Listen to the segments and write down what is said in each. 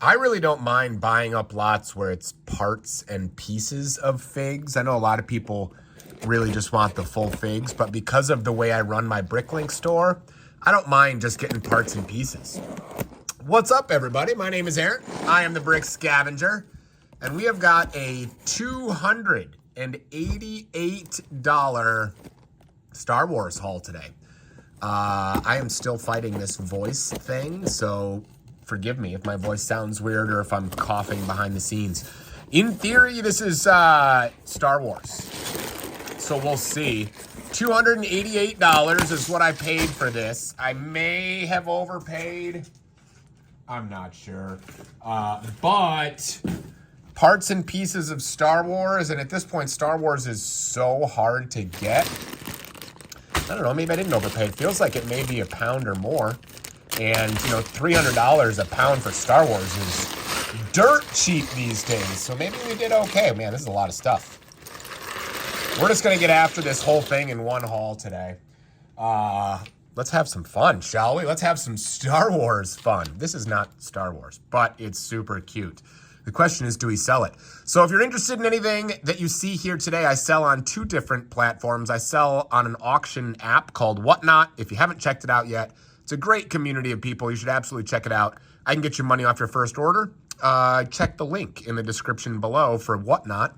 I really don't mind buying up lots where it's parts and pieces of figs. I know a lot of people really just want the full figs, but because of the way I run my Bricklink store, I don't mind just getting parts and pieces. What's up, everybody? My name is Aaron. I am the Brick Scavenger, and we have got a $288 Star Wars haul today. I am still fighting this voice thing, so forgive me if my voice sounds weird or if I'm coughing behind the scenes. In theory, this is Star Wars, so we'll see. $288 is what I paid for this. I may have overpaid. I'm not sure. But parts and pieces of Star Wars, and at this point, Star Wars is so hard to get. I don't know, maybe I didn't overpay. It feels like it may be a pound or more. And, you know, $300 a pound for Star Wars is dirt cheap these days. So maybe we did okay. Man, this is a lot of stuff. We're just going to get after this whole thing in one haul today. Let's have some fun, shall we? Let's have some Star Wars fun. This is not Star Wars, but it's super cute. The question is, do we sell it? So if you're interested in anything that you see here today, I sell on 2 different platforms. I sell on an auction app called Whatnot. If you haven't checked it out yet, it's a great community of people. You should absolutely check it out. I can get you money off your first order. Check the link in the description below for Whatnot.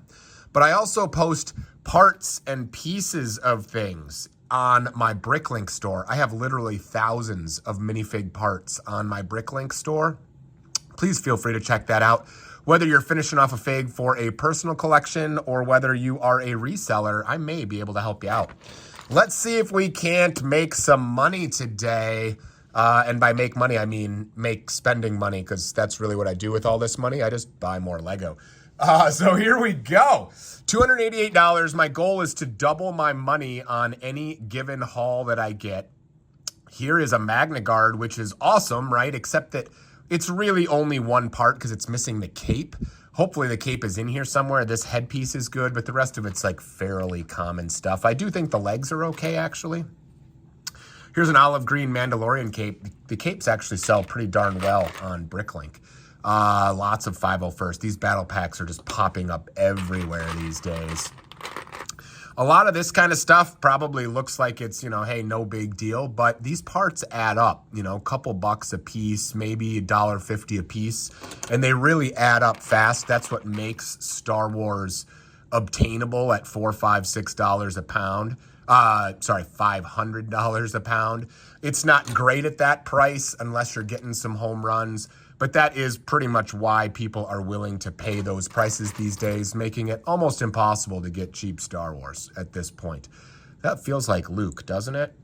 But I also post parts and pieces of things on my Bricklink store. I have literally thousands of minifig parts on my Bricklink store. Please feel free to check that out. Whether you're finishing off a fig for a personal collection or whether you are a reseller, I may be able to help you out. Let's see if we can't make some money today. And by make money, I mean make spending money, because that's really what I do with all this money. I just buy more Lego. So here we go. $288. My goal is to double my money on any given haul that I get. Here is a Magna Guard, which is awesome, right? Except that it's really only one part because it's missing the cape. Hopefully the cape is in here somewhere. This headpiece is good, but the rest of it's like fairly common stuff. I do think the legs are okay, actually. Here's an olive green Mandalorian cape. The capes actually sell pretty darn well on Bricklink. Lots of 501st. These battle packs are just popping up everywhere these days. A lot of this kind of stuff probably looks like it's, you know, hey, no big deal, but these parts add up, you know, a couple bucks a piece, maybe $1.50 a piece, and they really add up fast. That's what makes Star Wars obtainable at $4, $5, $6 a pound. $500 a pound. It's not great at that price unless you're getting some home runs, but that is pretty much why people are willing to pay those prices these days, making it almost impossible to get cheap Star Wars at this point. That feels like Luke, doesn't it?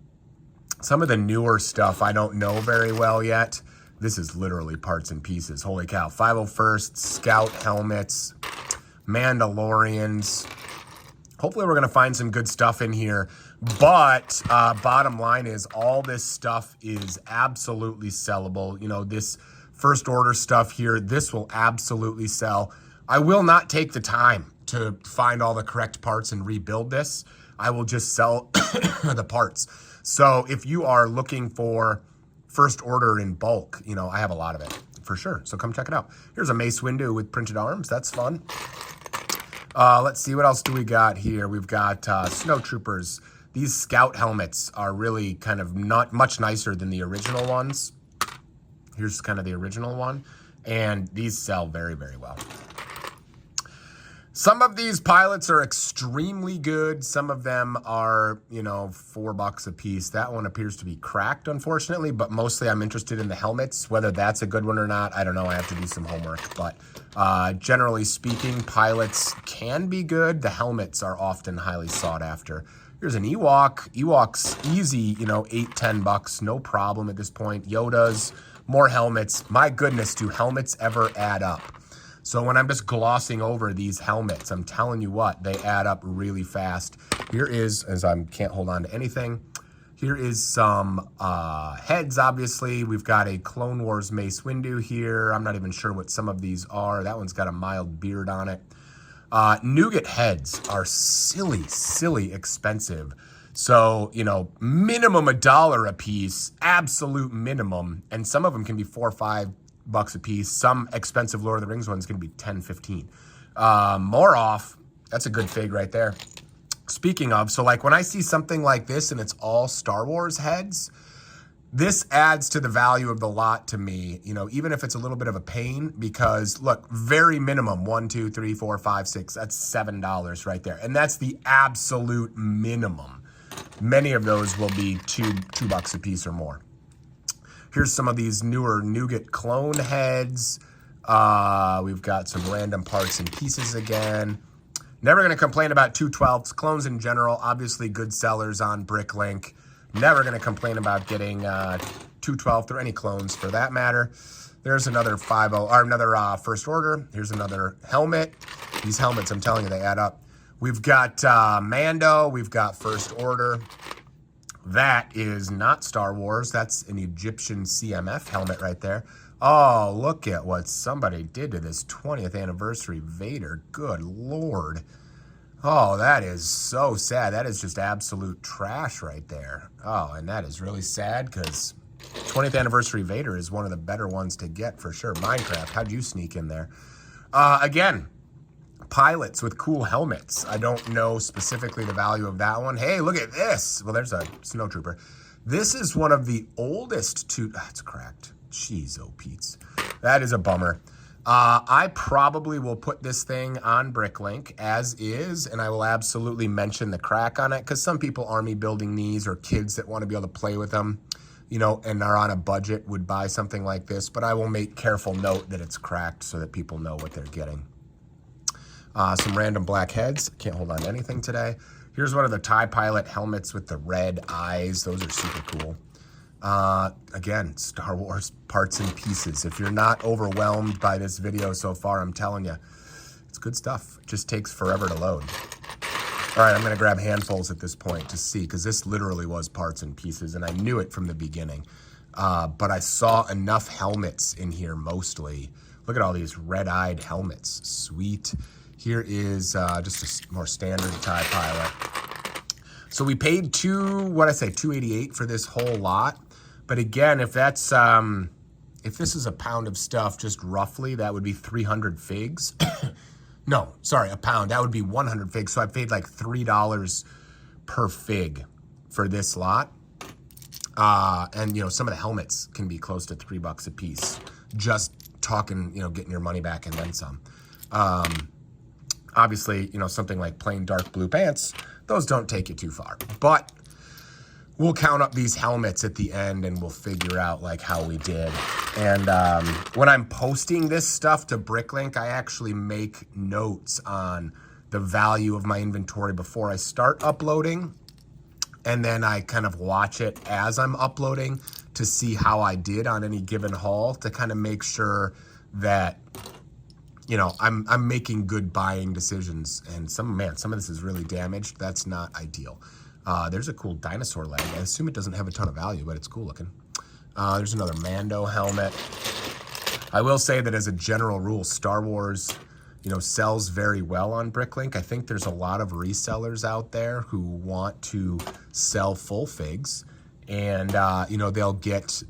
Some of the newer stuff I don't know very well yet. This is literally parts and pieces. Holy cow. 501st, Scout helmets, Mandalorians. Hopefully we're going to find some good stuff in here. But bottom line is all this stuff is absolutely sellable. You know, this first order stuff here, this will absolutely sell. I will not take the time to find all the correct parts and rebuild this. I will just sell the parts. So if you are looking for first order in bulk, you know, I have a lot of it for sure. So come check it out. Here's a Mace Windu with printed arms. That's fun. Let's see, what else do we got here? We've got snowtroopers. These Scout helmets are really kind of not much nicer than the original ones. Here's kind of the original one. And these sell very, very well. Some of these pilots are extremely good. Some of them are, you know, $4 a piece. That one appears to be cracked, unfortunately, but mostly I'm interested in the helmets. Whether that's a good one or not, I don't know. I have to do some homework, but generally speaking, pilots can be good. The helmets are often highly sought after. Here's an Ewok. Ewok's easy, you know, $8, $10, no problem at this point. Yoda's, more helmets. My goodness, do helmets ever add up? So when I'm just glossing over these helmets, I'm telling you what, they add up really fast. Here is, as I can't hold on to anything, here is some heads, obviously. We've got a Clone Wars Mace Windu here. I'm not even sure what some of these are. That one's got a mild beard on it. Nougat heads are silly expensive. So, you know, minimum $1 a piece, absolute minimum. And some of them can be $4 or $5 bucks a piece. Some expensive Lord of the Rings one's going to be 10, 15. More off, that's a good fig right there. Speaking of, so like when I see something like this and it's all Star Wars heads, this adds to the value of the lot to me, you know, even if it's a little bit of a pain, because look, very minimum, 1, 2, 3, 4, 5, 6, that's $7 right there. And that's the absolute minimum. Many of those will be two bucks a piece or more. Here's some of these newer Nougat clone heads. We've got some random parts and pieces again. Never going to complain about 212s. Clones in general, obviously good sellers on Bricklink. Never going to complain about getting 212 through any clones for that matter. There's another 50 or another first order. Here's another helmet. These helmets, I'm telling you, they add up. We've got Mando. We've got first order. That is not Star Wars. That's an Egyptian CMF helmet right there. Oh, look at what somebody did to this 20th anniversary Vader. Good Lord. Oh, that is so sad. That is just absolute trash right there. Oh, and that is really sad because 20th anniversary Vader is one of the better ones to get for sure. Minecraft, how'd you sneak in there? Again, pilots with cool helmets. I don't know specifically the value of that one. Hey, look at this. Well, there's a snowtrooper. This is one of the oldest it's cracked. Jeez, oh Pete's. That is a bummer. I probably will put this thing on Bricklink as is, and I will absolutely mention the crack on it because some people army building these or kids that want to be able to play with them, you know, and are on a budget would buy something like this, but I will make careful note that it's cracked so that people know what they're getting. Some random black heads. Can't hold on to anything today. Here's one of the TIE Pilot helmets with the red eyes. Those are super cool. Again, Star Wars parts and pieces. If you're not overwhelmed by this video so far, I'm telling you, it's good stuff. It just takes forever to load. All right, I'm going to grab handfuls at this point to see, because this literally was parts and pieces, and I knew it from the beginning. But I saw enough helmets in here mostly. Look at all these red-eyed helmets. Sweet. Here is just a more standard TIE Pilot. So we paid $288 for this whole lot. But again, if that's if this is a pound of stuff, just roughly, that would be 300 figs. No, sorry, a pound. That would be 100 figs. So I paid like $3 per fig for this lot. And you know, some of the helmets can be close to $3 a piece. Just talking, you know, getting your money back and then some. Obviously, you know, something like plain dark blue pants, those don't take you too far. But we'll count up these helmets at the end and we'll figure out like how we did. And when I'm posting this stuff to Bricklink, I actually make notes on the value of my inventory before I start uploading. And then I kind of watch it as I'm uploading to see how I did on any given haul to kind of make sure that, you know, I'm making good buying decisions. And some of this is really damaged. That's not ideal. There's a cool dinosaur leg. I assume it doesn't have a ton of value, but it's cool looking. There's another Mando helmet. I will say that as a general rule, Star Wars, you know, sells very well on Bricklink. I think there's a lot of resellers out there who want to sell full figs, and you know, they'll get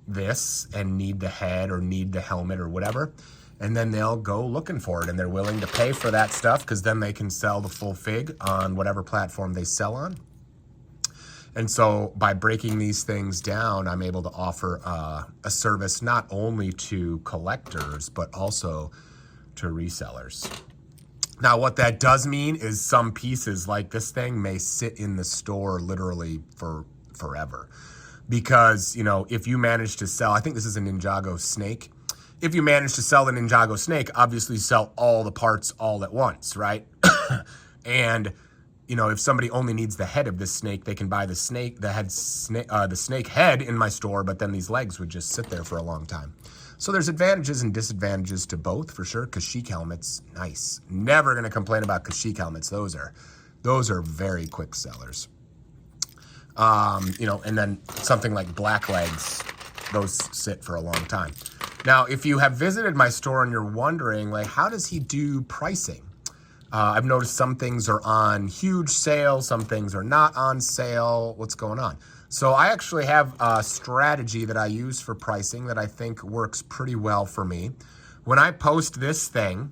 this and need the head or need the helmet or whatever, and then they'll go looking for it, and they're willing to pay for that stuff because then they can sell the full fig on whatever platform they sell on. And so by breaking these things down, I'm able to offer a service not only to collectors, but also to resellers. Now, what that does mean is some pieces like this thing may sit in the store literally for forever. Because, you know, if you manage to sell, I think this is a Ninjago snake. If you manage to sell the Ninjago snake, obviously sell all the parts all at once, right? And you know, if somebody only needs the head of this snake, they can buy the snake head in my store, but then these legs would just sit there for a long time. So there's advantages and disadvantages to both for sure. Kashyyyk helmets, nice. Never gonna complain about Kashyyyk helmets. Those are very quick sellers. You know, and then something like black legs, those sit for a long time. Now, if you have visited my store and you're wondering, like, how does he do pricing? I've noticed some things are on huge sale, some things are not on sale. What's going on? So I actually have a strategy that I use for pricing that I think works pretty well for me. When I post this thing,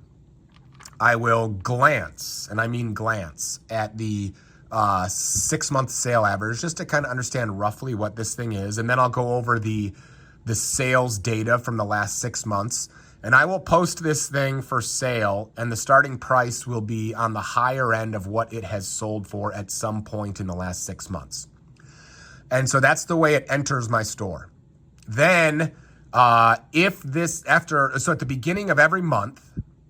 I will glance, and I mean glance, at the 6-month sale average just to kind of understand roughly what this thing is. And then I'll go over the sales data from the last 6 months. And I will post this thing for sale, and the starting price will be on the higher end of what it has sold for at some point in the last 6 months. And so that's the way it enters my store. Then at the beginning of every month,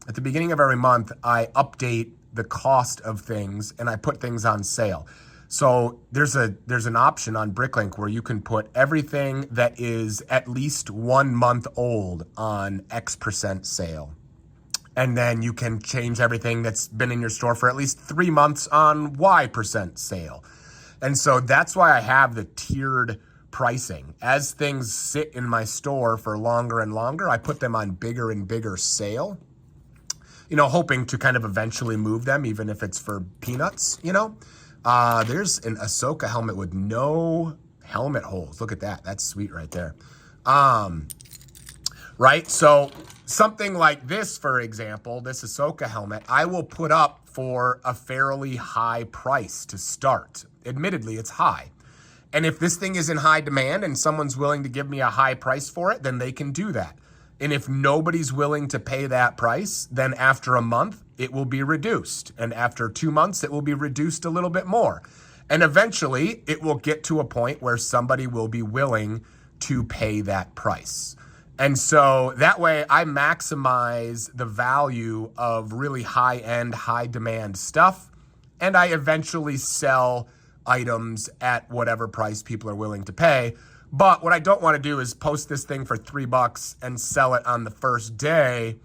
I update the cost of things and I put things on sale. So there's an option on Bricklink where you can put everything that is at least 1 month old on X% sale. And then you can change everything that's been in your store for at least 3 months on Y% sale. And so that's why I have the tiered pricing. As things sit in my store for longer and longer, I put them on bigger and bigger sale, hoping to kind of eventually move them, even if it's for peanuts, There's an Ahsoka helmet with no helmet holes. Look at that. That's sweet right there. Right? So something like this, for example, this Ahsoka helmet, I will put up for a fairly high price to start. Admittedly, it's high. And if this thing is in high demand and someone's willing to give me a high price for it, then they can do that. And if nobody's willing to pay that price, then after a month, it will be reduced. And after 2 months, it will be reduced a little bit more. And eventually, it will get to a point where somebody will be willing to pay that price. And so that way, I maximize the value of really high-end, high-demand stuff. And I eventually sell items at whatever price people are willing to pay. But what I don't want to do is post this thing for $3 and sell it on the first day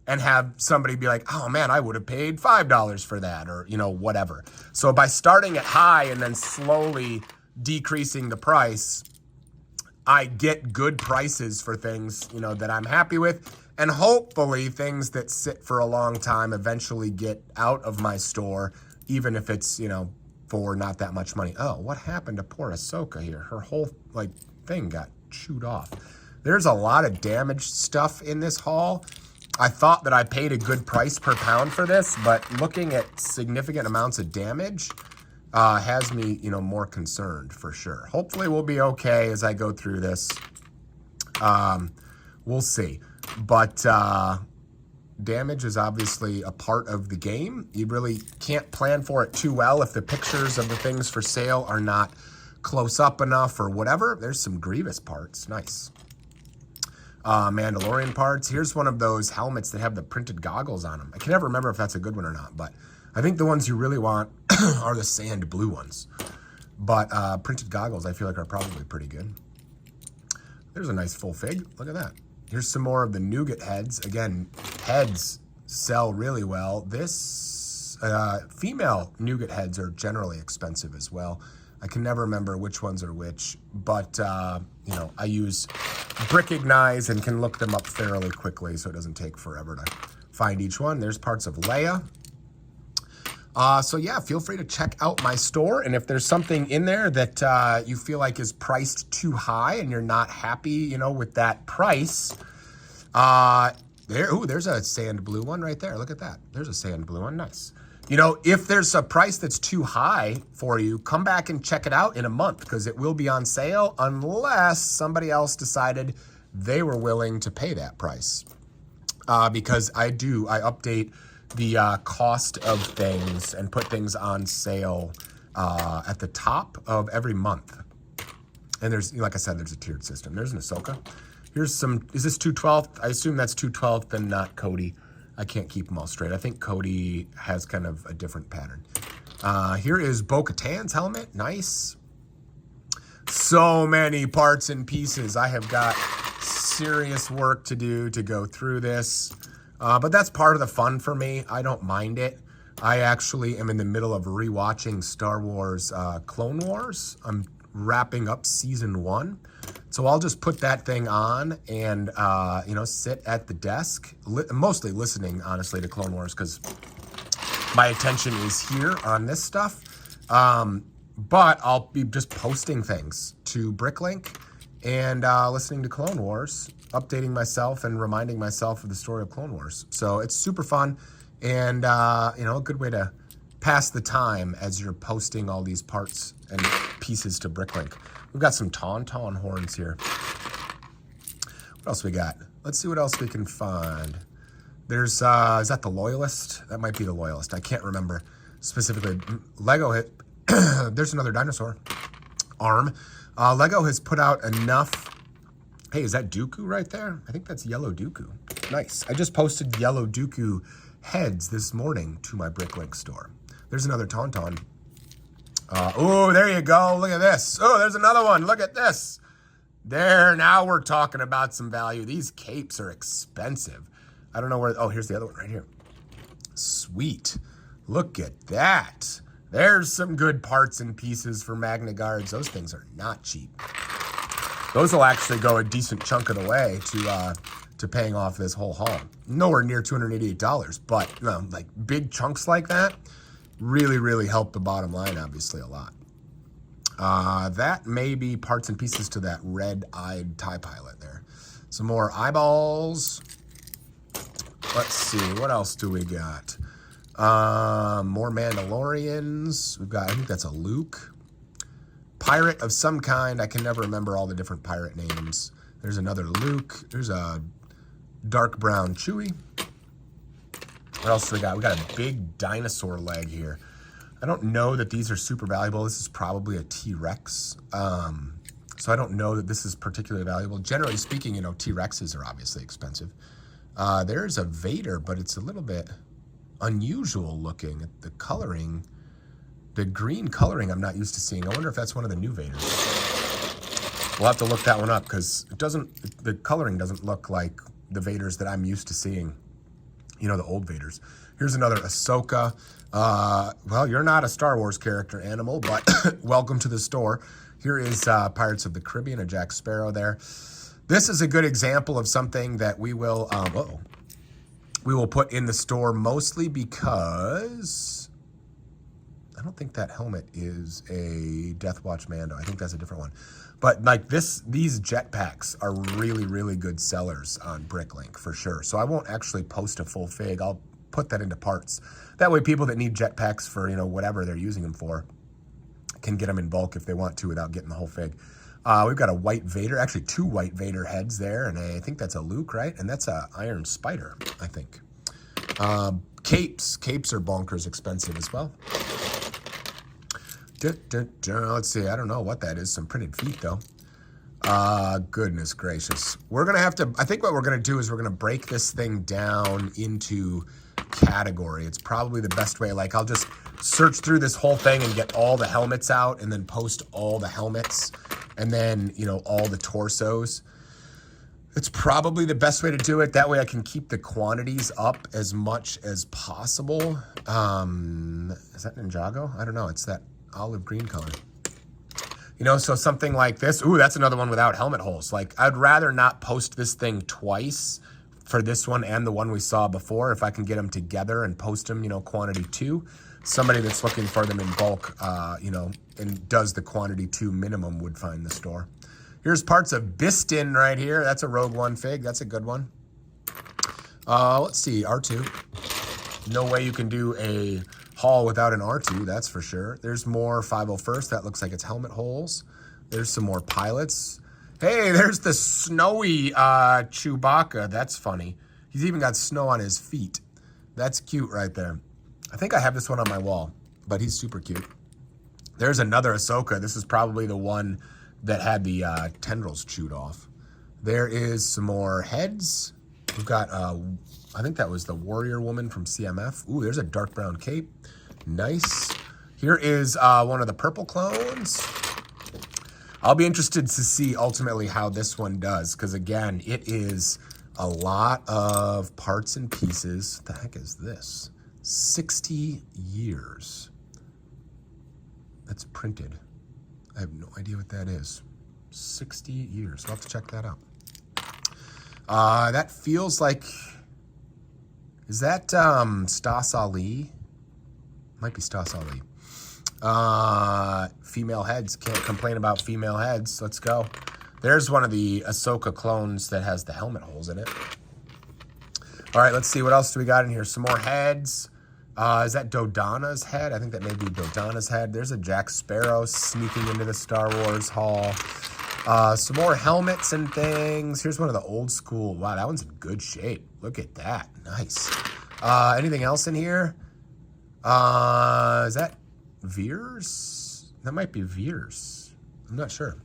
and have somebody be like, oh man, I would have paid $5 for that, or, whatever. So by starting at high and then slowly decreasing the price, I get good prices for things, that I'm happy with. And hopefully things that sit for a long time eventually get out of my store, even if it's, for not that much money. Oh, what happened to poor Ahsoka here? Her whole, thing got chewed off. There's a lot of damaged stuff in this haul. I thought that I paid a good price per pound for this, but looking at significant amounts of damage has me, more concerned for sure. Hopefully we'll be okay as I go through this. We'll see. But damage is obviously a part of the game. You really can't plan for it too well if the pictures of the things for sale are not close up enough or whatever. There's some Grievous parts. Nice. Mandalorian parts. Here's one of those helmets that have the printed goggles on them. I can never remember if that's a good one or not, but I think the ones you really want are the sand blue ones. But printed goggles, I feel like, are probably pretty good. There's a nice full fig. Look at that. Here's some more of the nougat heads. Again, heads sell really well. This female nougat heads are generally expensive as well. I can never remember which ones are which, but I use Bricklink and can look them up fairly quickly, so it doesn't take forever to find each one. There's parts of Leia. So yeah, feel free to check out my store, and if there's something in there that you feel like is priced too high and you're not happy, with that price, there's a sand blue one right there. Look at that. There's a sand blue one. Nice. If there's a price that's too high for you, come back and check it out in a month, because it will be on sale unless somebody else decided they were willing to pay that price. Because I update the cost of things and put things on sale at the top of every month. And there's, like I said, there's a tiered system. There's an Ahsoka. Here's some, is this 2/12? I assume that's 2/12 and not Cody. I can't keep them all straight. I think Cody has kind of a different pattern. Here is Bo-Katan's helmet. Nice. So many parts and pieces. I have got serious work to do to go through this. But that's part of the fun for me. I don't mind it. I actually am in the middle of rewatching Star Wars Clone Wars. I'm wrapping up season 1. So I'll just put that thing on and, sit at the desk, mostly listening, honestly, to Clone Wars, because my attention is here on this stuff. but I'll be just posting things to Bricklink and listening to Clone Wars, updating myself and reminding myself of the story of Clone Wars. So it's super fun and, you know, a good way to pass the time as you're posting all these parts and pieces to Bricklink. We've got some Tauntaun horns here. What else we got? Let's see what else we can find. There's, is that the Loyalist? That might be the Loyalist. I can't remember specifically. Lego hit, there's another dinosaur arm. Lego has put out enough. Hey, is that Dooku right there? I think that's yellow Dooku. Nice. I just posted yellow Dooku heads this morning to my Bricklink store. There's another Tauntaun. Oh, there you go. Look at this. Oh, there's another one. Look at this. There, now we're talking about some value. These capes are expensive. I don't know where, oh, here's the other one right here. Sweet. Look at that. There's some good parts and pieces for Magna Guards. Those things are not cheap. Those will actually go a decent chunk of the way to paying off this whole haul. Nowhere near $288, but you know, like big chunks like that really, really help the bottom line, obviously, a lot. That may be parts and pieces to that red-eyed TIE pilot there. Some more eyeballs. Let's see, what else do we got? More Mandalorians. We've got, I think that's a Luke. Pirate of some kind. I can never remember all the different pirate names. There's another Luke. There's a dark brown Chewie. What else do we got? We got a big dinosaur leg here. I don't know that these are super valuable. This is probably a T-Rex. So I don't know that this is particularly valuable. Generally speaking, you know, T-Rexes are obviously expensive. There's a Vader, but it's a little bit unusual looking. The coloring, the green coloring I'm not used to seeing. I wonder if that's one of the new Vaders. We'll have to look that one up because it doesn't, the coloring doesn't look like the Vaders that I'm used to seeing. You know, the old Vaders. Here's another Ahsoka. Well, you're not a Star Wars character, Animal, but welcome to the store. Here is Pirates of the Caribbean, a Jack Sparrow there. This is a good example of something that we will, we will put in the store mostly because I don't think that helmet is a Death Watch Mando. I think that's a different one. But like these jetpacks are really, really good sellers on Bricklink for sure. So I won't actually post a full fig. I'll put that into parts. That way people that need jetpacks for, you know, whatever they're using them for can get them in bulk if they want to without getting the whole fig. We've got a white Vader, actually two white Vader heads there, and I think that's a Luke, right? And that's a Iron Spider, I think. Capes are bonkers expensive as well. Let's see, I don't know what that is, some printed feet though. Goodness gracious. We're gonna have to, I think what we're gonna do is we're gonna break this thing down into category. It's probably the best way. Like I'll just search through this whole thing and get all the helmets out and then post all the helmets and then, you know, all the torsos. It's probably the best way to do it. That way I can keep the quantities up as much as possible. Is that Ninjago? I don't know. It's that olive green color. You know, so something like this. Ooh, that's another one without helmet holes. Like, I'd rather not post this thing twice for this one and the one we saw before if I can get them together and post them, you know, quantity 2. Somebody that's looking for them in bulk, you know, and does the quantity 2 minimum would find the store. Here's parts of Bistin right here. That's a Rogue One fig. That's a good one. Let's see, R2. No way you can do a haul without an R2, that's for sure. There's more 501st. That looks like it's helmet holes. There's some more pilots. Hey, there's the snowy Chewbacca. That's funny. He's even got snow on his feet. That's cute right there. I think I have this one on my wall, but he's super cute. There's another Ahsoka. This is probably the one that had the tendrils chewed off. There is some more heads. We've got, I think that was the warrior woman from CMF. Ooh, there's a dark brown cape. Nice. Here is one of the purple clones. I'll be interested to see ultimately how this one does, because again, it is a lot of parts and pieces. What the heck is this? 60 years. That's printed. I have no idea what that is. 60 years. We'll have to check that out. That feels like, is that Stas Ali? Might be Stas Ali. Female heads. Can't complain about female heads. Let's go. There's one of the Ahsoka clones that has the helmet holes in it. All right, let's see. What else do we got in here? Some more heads. Is that Dodonna's head? I think that may be Dodonna's head. There's a Jack Sparrow sneaking into the Star Wars haul. Some more helmets and things. Here's one of the old school. Wow, that one's in good shape. Look at that. Nice. Anything else in here? Is that Veers? That might be Veers. I'm not sure.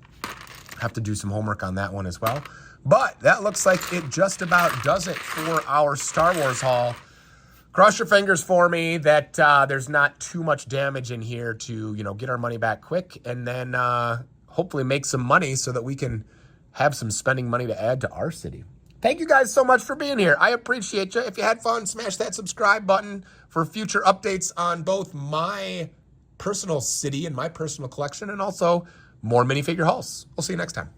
Have to do some homework on that one as well. But that looks like it just about does it for our Star Wars haul. Cross your fingers for me that there's not too much damage in here to, get our money back quick and then hopefully make some money so that we can have some spending money to add to our city. Thank you guys so much for being here. I appreciate you. If you had fun, smash that subscribe button for future updates on both my personal city and my personal collection and also more minifigure hauls. We'll see you next time.